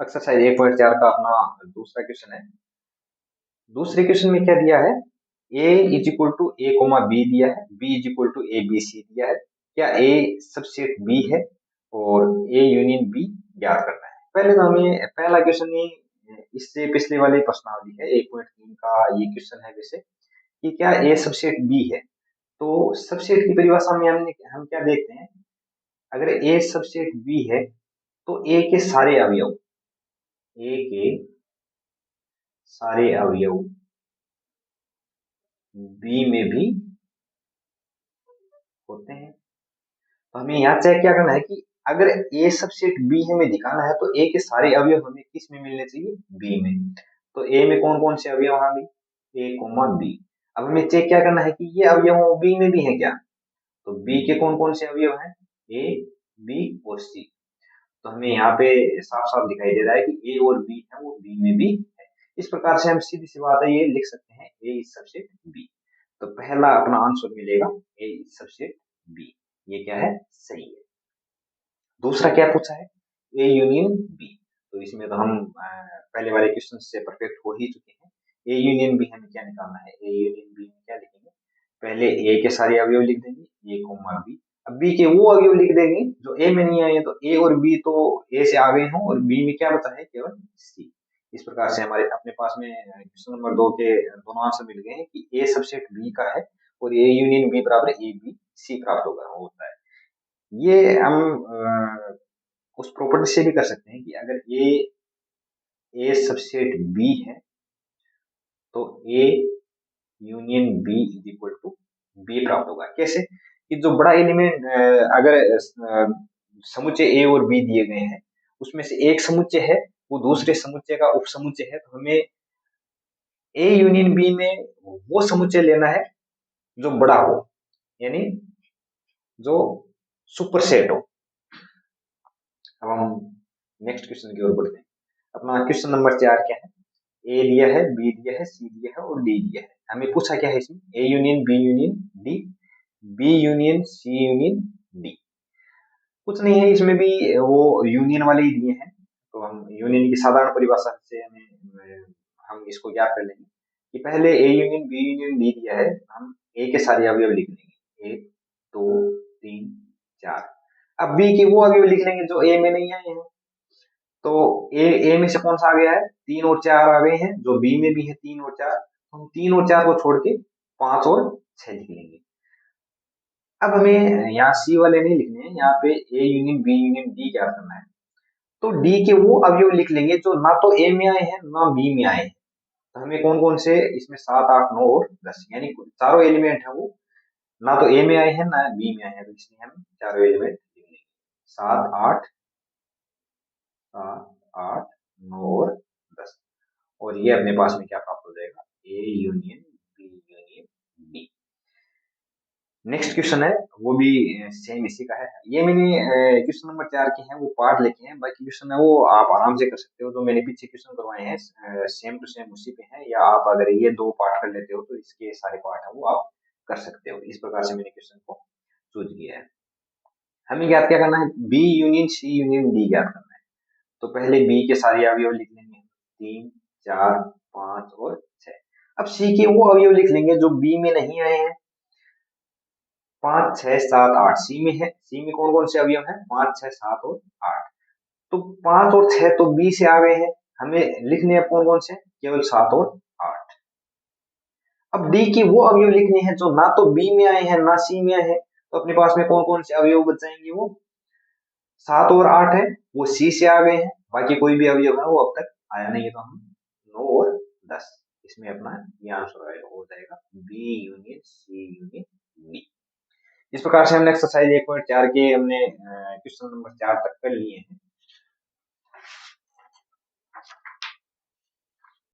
Exercise 1.4 का अपना दूसरा क्वेश्चन है। दूसरे क्वेश्चन में क्या दिया है, a is equal to a comma b दिया है, b is equal to a b c दिया है। क्या ए सबसेट बी है और ए यूनियन बी ज्ञात करना है। पहले तो हमें पहला क्वेश्चन ही इससे पिछले वाले प्रश्नावली है 1.3 का ये क्वेश्चन है वैसे, कि क्या ए सबसेट बी है। तो सबसेट की परिभाषा में हम क्या देखते हैं, अगर ए सबसेट बी है तो ए के सारे अवयव, ए के सारे अवयव बी में भी होते हैं। तो हमें यहाँ चेक क्या करना है कि अगर ए सबसेट बी हमें दिखाना है तो ए के सारे अवयव हमें किस में मिलने चाहिए, बी में। तो ए में कौन कौन से अवयव आ गए, ए कोमा बी। अब हमें चेक क्या करना है कि ये अवयव बी में भी है क्या। तो बी के कौन कौन से अवयव हैं, ए बी और सी। तो हमें यहाँ पे साफ साफ दिखाई दे रहा है कि ए और बी है वो बी में भी है। इस प्रकार से हम सीधी सी बात है ये लिख सकते हैं, ए इज सबसेट बी। तो पहला अपना आंसर मिलेगा ए इज सबसेट बी, ये क्या है, सही है। दूसरा क्या पूछा है, ए यूनियन बी। तो इसमें तो हम पहले वाले क्वेश्चन से परफेक्ट हो ही चुके हैं। ए यूनियन बी हमें क्या निकालना है, ए यूनियन बी में क्या लिखेंगे, पहले ए के सारे अवयव लिख देंगे, ए कोमा बी। अब बी के वो अवयव लिख देंगे जो ए में नहीं आए हैं। तो ए और बी तो ए से आ गए हों और बी में क्या बचा है, केवल सी। इस प्रकार से हमारे अपने पास में क्वेश्चन नंबर 2 के दोनों आंसर मिल गए हैं कि ए सबसेट बी का है और ए यूनियन बी बराबर ए बी सी प्राप्त होता है। ये हम उस प्रॉपर्टी से भी कर सकते हैं कि अगर ए सबसेट बी है तो A union B is equal to B प्राप्त होगा। कैसे, कि जो बड़ा एलिमेंट अगर समुच्चय ए और बी दिए गए हैं उसमें से एक समुच्चय है वो दूसरे समुच्चय का उपसमुच्चय है, तो हमें ए यूनियन बी में वो समुच्चय लेना है जो बड़ा हो, यानी जो सुपरसेट हो। अब हम नेक्स्ट क्वेश्चन की ओर बढ़ते हैं। अपना क्वेश्चन नंबर 4 क्या है, ए दिया है, बी दिया है, सी दिया है और डी दिया है। हमें पूछा क्या है इसमें, A union B union D, B union C union D. कुछ नहीं है इसमें भी, वो यूनियन वाले ही दिए हैं। तो हम यूनियन की साधारण परिभाषा से हम इसको ज्ञात कर लेंगे कि पहले A union B union D दिया है, हम ए के सारे अवयव लिख लेंगे, 1 2 3 4। अब बी के वो अवयव लिख लेंगे जो ए में नहीं आए हैं। तो ए में से कौन सा आ गया है, 3 और 4 आ गए हैं, जो बी में भी है 3 और 4। हम 3 और 4 को छोड़ के 5 और 6 लिख लेंगे। अब हमें यहाँ सी वाले नहीं लिखने हैं, यहाँ पे A union B union D क्या करना है। तो डी के वो अवयव लिख लेंगे जो ना तो ए में आए हैं ना बी में आए हैं। तो हमें कौन कौन से इसमें 7 8 9 और 10, यानी चारों एलिमेंट है वो ना तो ए में आए हैं ना बी में आए हैं। तो इसलिए हम चारों एलिमेंट लिख लेंगे, 7 8 7 8 9 और 10। और ये अपने पास में क्या प्राप्त हो जाएगा, A union B union D. Next question है वो भी सेम इसी का है। ये मैंने क्वेश्चन नंबर 4 के हैं वो पार्ट लिखे हैं, बाकी क्वेश्चन है वो आप आराम से कर सकते हो। जो मैंने पीछे क्वेश्चन करवाए हैं सेम टू सेम उसी पे हैं, या आप अगर ये 2 पार्ट कर लेते हो तो इसके सारे पार्ट है वो आप कर सकते हो। इस प्रकार से मैंने क्वेश्चन को चूज किया है। हमें ज्ञात क्या करना है, B union C union D ज्ञात करना है। तो पहले बी के सारे अवयव लिख लेंगे, 3 4 5 और 6। अब सी के वो अवयव लिख लेंगे जो बी में नहीं आए हैं, 5 6 7 8 सी में है। सी में कौन कौन से अवयव हैं, 5 6 7 और 8। तो 5 और 6 तो बी से आ गए हैं, हमें लिखने हैं कौन कौन से, केवल 7 और 8। अब डी के वो अवयव लिखने हैं जो ना तो बी में आए हैं ना सी में आए हैं। तो अपने पास में कौन कौन से अवयव बच जाएंगे, वो 7 और 8 है वो सी से आ गए हैं, बाकी कोई भी अवयव है वो अब तक आया नहीं है। तो हम 9 और 10, इसमें अपना ये आंसर हो जाएगा B union C union D. इस प्रकार से हमने एक्सरसाइज 1.4 के हमने क्वेश्चन नंबर 4 तक कर लिए हैं।